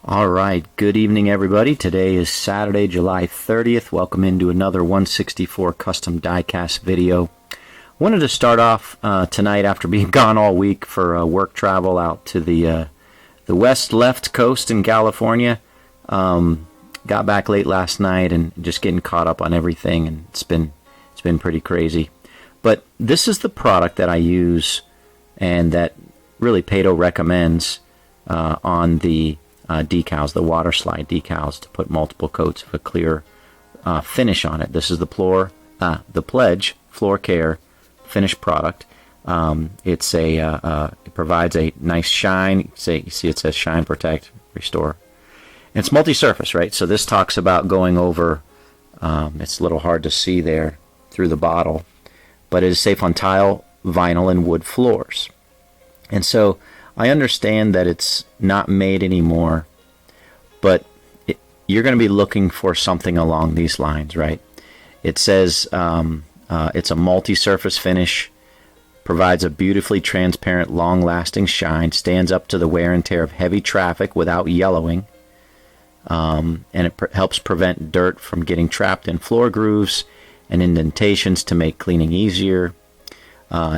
All right, good evening, everybody. Today is Saturday, July 30th. Welcome into another 164 custom diecast video. Wanted to start off tonight after being gone all week for work travel out to the west left coast in California. Got back late last night and just getting caught up on everything, and it's been pretty crazy. But this is the product that I use and that really Pato recommends on the decals, the water slide decals, to put multiple coats of a clear finish on it. This is the Pledge Floor Care finished product. It provides a nice shine. You see it says shine, protect, restore. And it's multi-surface, right? So this talks about going over. It's a little hard to see there through the bottle, but it is safe on tile, vinyl, and wood floors. And so I understand that it's not made anymore, but you're going to be looking for something along these lines, right? It says it's a multi-surface finish, provides a beautifully transparent, long-lasting shine, stands up to the wear and tear of heavy traffic without yellowing, and it helps prevent dirt from getting trapped in floor grooves and indentations to make cleaning easier.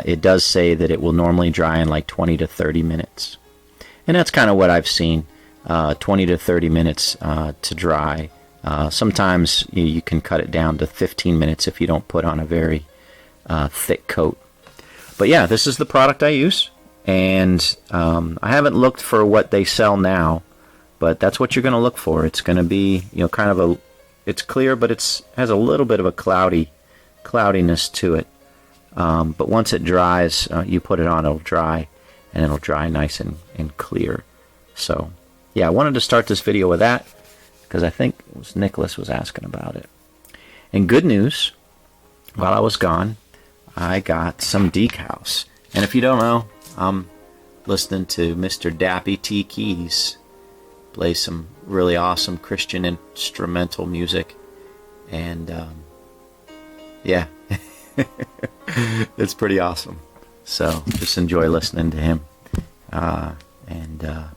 It does say that it will normally dry in like 20 to 30 minutes. And that's kind of what I've seen, 20 to 30 minutes to dry. Sometimes you can cut it down to 15 minutes if you don't put on a very thick coat. But yeah, this is the product I use. And I haven't looked for what they sell now, but that's what you're going to look for. It's going to be, kind of it's clear, but has a little bit of a cloudiness to it. But once it dries, you put it on, it'll dry, and it'll dry nice and clear. So, yeah, I wanted to start this video with that because I think it was Nicholas was asking about it. And good news, while I was gone, I got some decals. And if you don't know, I'm listening to Mr. Dappy T. Keys play some really awesome Christian instrumental music. And, yeah. It's pretty awesome. So just enjoy listening to him and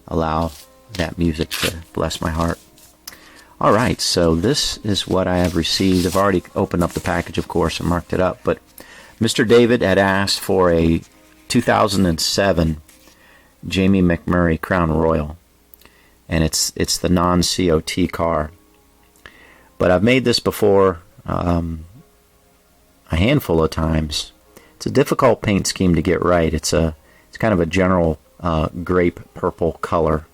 allow that music to bless my heart. All right, so this is what I have received. I've already opened up the package, of course, and marked it up. But Mr. David had asked for a 2007 Jamie McMurray Crown Royal, and it's the non-COT car. But I've made this before. A handful of times. It's a difficult paint scheme to get right. It's kind of a general grape purple color,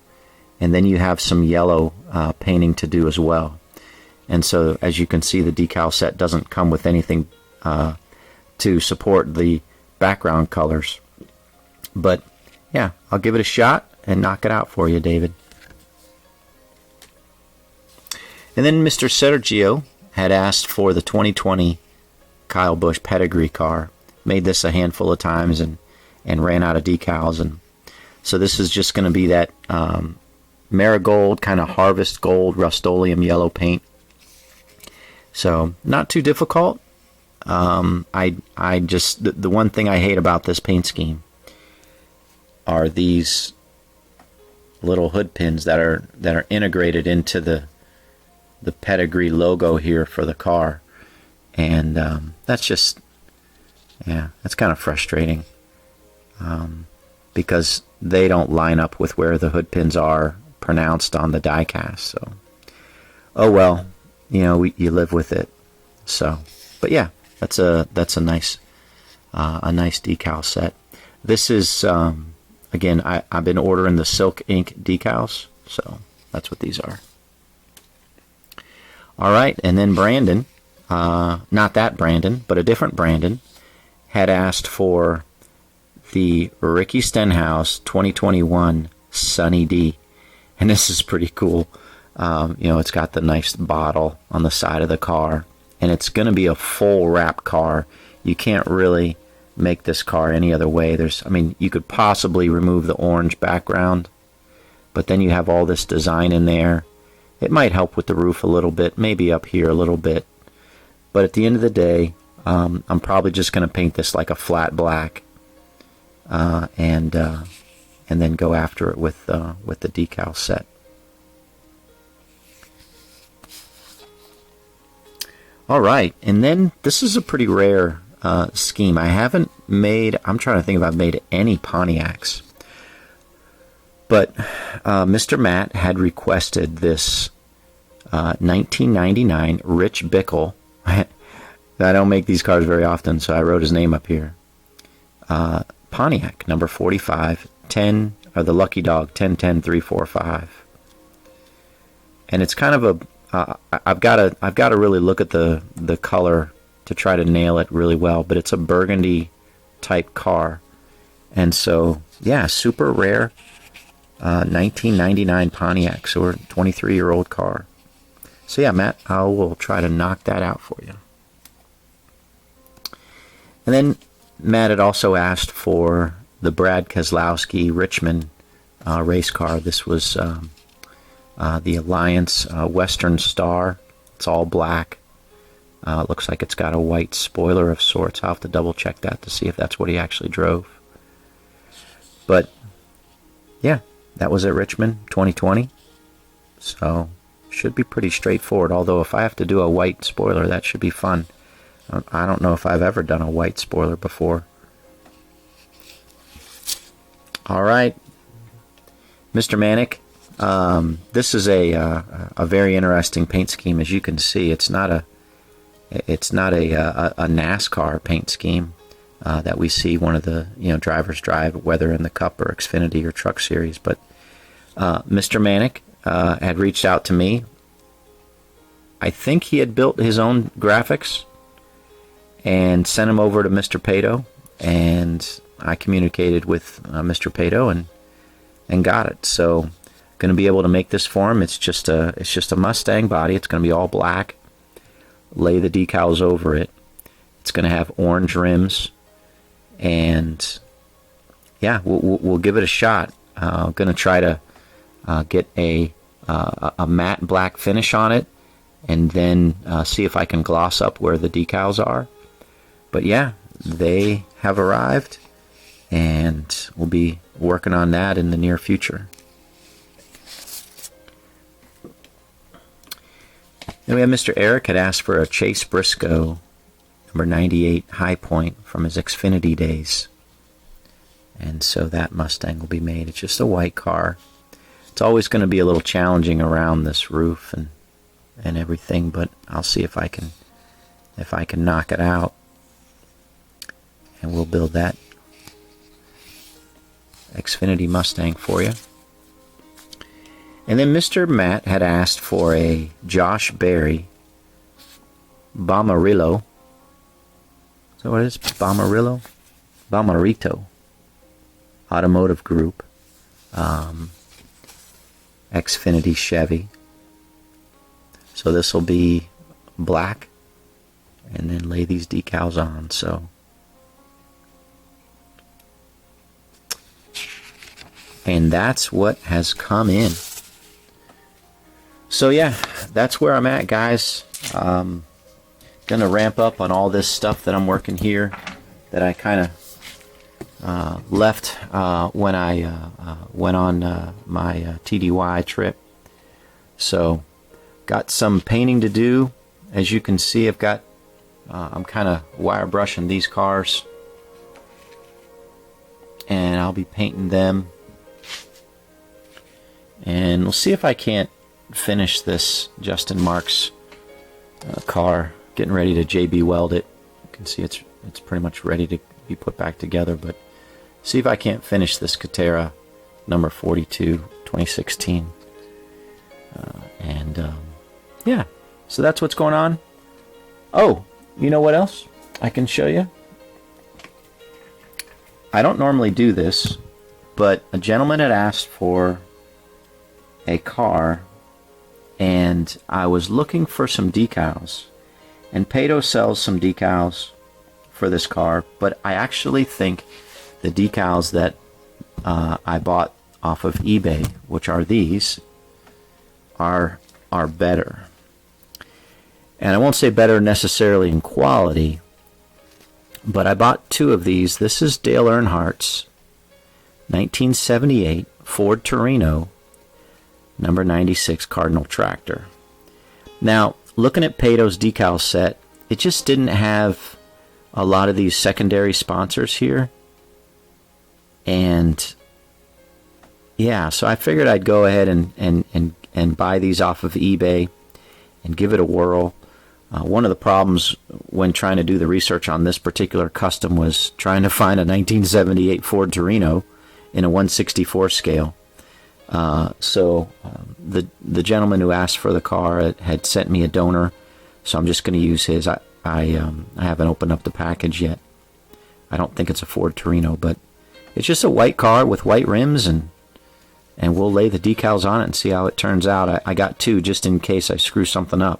and then you have some yellow painting to do as well. And so, as you can see, the decal set doesn't come with anything to support the background colors. But yeah, I'll give it a shot and knock it out for you, David. And then Mr. Sergio had asked for the 2020 Kyle Busch pedigree car. Made this a handful of times and ran out of decals, and so this is just going to be that marigold kind of harvest gold Rust-Oleum yellow paint. So not too difficult. I just the one thing I hate about this paint scheme are these little hood pins that are integrated into the pedigree logo here for the car. And that's just, that's kind of frustrating because they don't line up with where the hood pins are pronounced on the diecast. So, oh well, you live with it. So, but yeah, that's a nice decal set. This is again, I've been ordering the Silk Ink decals, so that's what these are. All right, and then Brandon. Not that Brandon, but a different Brandon, had asked for the Ricky Stenhouse 2021 Sunny D. And this is pretty cool. It's got the nice bottle on the side of the car. And it's going to be a full wrap car. You can't really make this car any other way. You could possibly remove the orange background, but then you have all this design in there. It might help with the roof a little bit, maybe up here a little bit. But at the end of the day, I'm probably just going to paint this like a flat black and and then go after it with the decal set. All right, and then this is a pretty rare scheme. I'm trying to think if I've made any Pontiacs, but Mr. Matt had requested this 1999 Rich Bickle. I don't make these cars very often, so I wrote his name up here. Pontiac, number 45, 10, or the Lucky Dog, 10-10-345. And it's kind of a, I've got to really look at the color to try to nail it really well, but it's a burgundy type car. And so, yeah, super rare 1999 Pontiac, so a 23-year-old car. So yeah, Matt, I will try to knock that out for you. And then Matt had also asked for the Brad Keselowski Richmond race car. This was the Alliance Western Star. It's all black. It looks like it's got a white spoiler of sorts. I'll have to double check that to see if that's what he actually drove. But yeah, that was at Richmond 2020. So should be pretty straightforward. Although if I have to do a white spoiler, that should be fun. I don't know if I've ever done a white spoiler before. All right, Mr. Manic. This is a very interesting paint scheme. As you can see, it's not a NASCAR paint scheme that we see one of the drivers drive, whether in the Cup or Xfinity or Truck Series. But Mr. Manic had reached out to me. I think he had built his own graphics and sent them over to Mr. Pato, and I communicated with Mr. Pato and got it. So going to be able to make this for him. It's just a Mustang body. It's going to be all black. Lay the decals over it. It's going to have orange rims, and yeah, we'll give it a shot. I'm going to try to get a matte black finish on it, and then see if I can gloss up where the decals are. But yeah, they have arrived, and we'll be working on that in the near future. Then we have Mr. Eric had asked for a Chase Briscoe number 98 High Point from his Xfinity days. And so that Mustang will be made. It's just a white car. It's always going to be a little challenging around this roof and everything, but I'll see if I can knock it out. And we'll build that Xfinity Mustang for you. And then Mr. Matt had asked for a Josh Berry Bommarillo. Is that what it is? Bommarillo? Bommarito Automotive Group. Xfinity Chevy. So this will be black, and then lay these decals on. So and that's what has come in. So yeah, that's where I'm at, guys. Gonna ramp up on all this stuff that I'm working here that I kind of left when I went on my TDY trip. So got some painting to do. As you can see, I'm kind of wire brushing these cars, and I'll be painting them. And we'll see if I can't finish this Justin Marks car. Getting ready to JB weld it. You can see it's pretty much ready to be put back together, but see if I can't finish this Catera number 42 2016. Yeah, so that's what's going on. Oh, you know what else I can show you? I don't normally do this, but a gentleman had asked for a car, and I was looking for some decals, and Pato sells some decals for this car, but I actually think the decals that I bought off of eBay, which are these, are better. And I won't say better necessarily in quality, but I bought two of these. This is Dale Earnhardt's 1978 Ford Torino, number 96 Cardinal tractor. Now, looking at Pato's decal set, it just didn't have a lot of these secondary sponsors here. And yeah, so I figured I'd go ahead and buy these off of eBay and give it a whirl. One of the problems when trying to do the research on this particular custom was trying to find a 1978 Ford Torino in a 1/64 scale. The gentleman who asked for the car had sent me a donor, so I'm just going to use his. I haven't opened up the package yet. I don't think it's a Ford Torino, but it's just a white car with white rims, and we'll lay the decals on it and see how it turns out. I got two just in case I screw something up.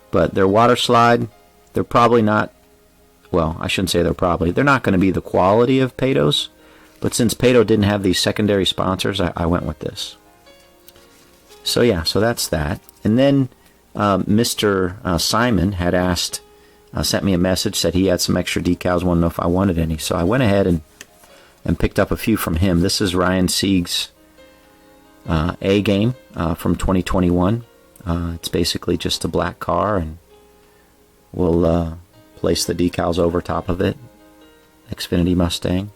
But they're water slide. They're probably not, well, I shouldn't say they're not going to be the quality of Pato's, but since Pato didn't have these secondary sponsors, I went with this. So yeah, so that's that. And then Mr. Simon had asked, sent me a message, said he had some extra decals, wanted to know if I wanted any. So I went ahead and picked up a few from him. This is Ryan Sieg's A game from 2021. It's basically just a black car, and we'll place the decals over top of it. Xfinity Mustang.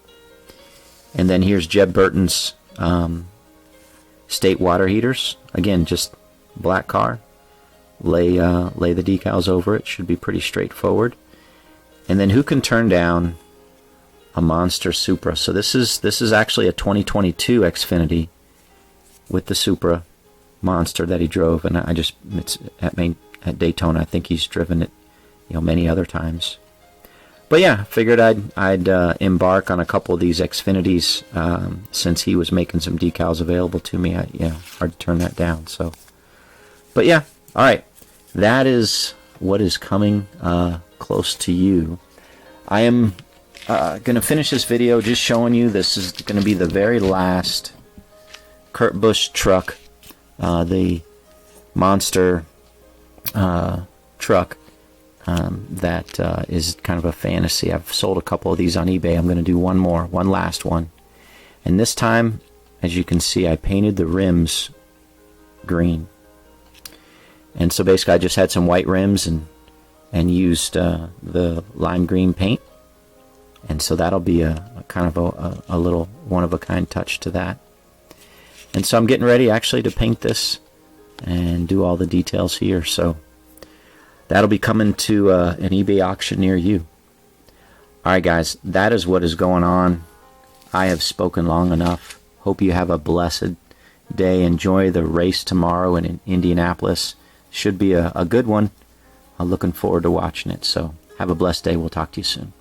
And then here's Jeb Burton's State water heaters. Again, just black car. Lay the decals over it. Should be pretty straightforward. And then who can turn down a monster Supra? So this is actually a 2022 Xfinity with the Supra monster that he drove, and it's at Daytona. I think he's driven it, many other times. But yeah, figured I'd embark on a couple of these Xfinities since he was making some decals available to me. Hard to turn that down. So, but yeah, all right, that is what is coming close to you. I am gonna finish this video just showing you. This is gonna be the very last Kurt Busch truck, the monster truck. That is kind of a fantasy. I've sold a couple of these on eBay. I'm going to do one last one. And this time, as you can see, I painted the rims green. And so basically I just had some white rims and used the lime green paint. And so that'll be a kind of a little one-of-a-kind touch to that. And so I'm getting ready actually to paint this and do all the details here. So that'll be coming to an eBay auction near you. Alright guys, that is what is going on. I have spoken long enough. Hope you have a blessed day. Enjoy the race tomorrow in Indianapolis. Should be a good one. I'm looking forward to watching it. So have a blessed day. We'll talk to you soon.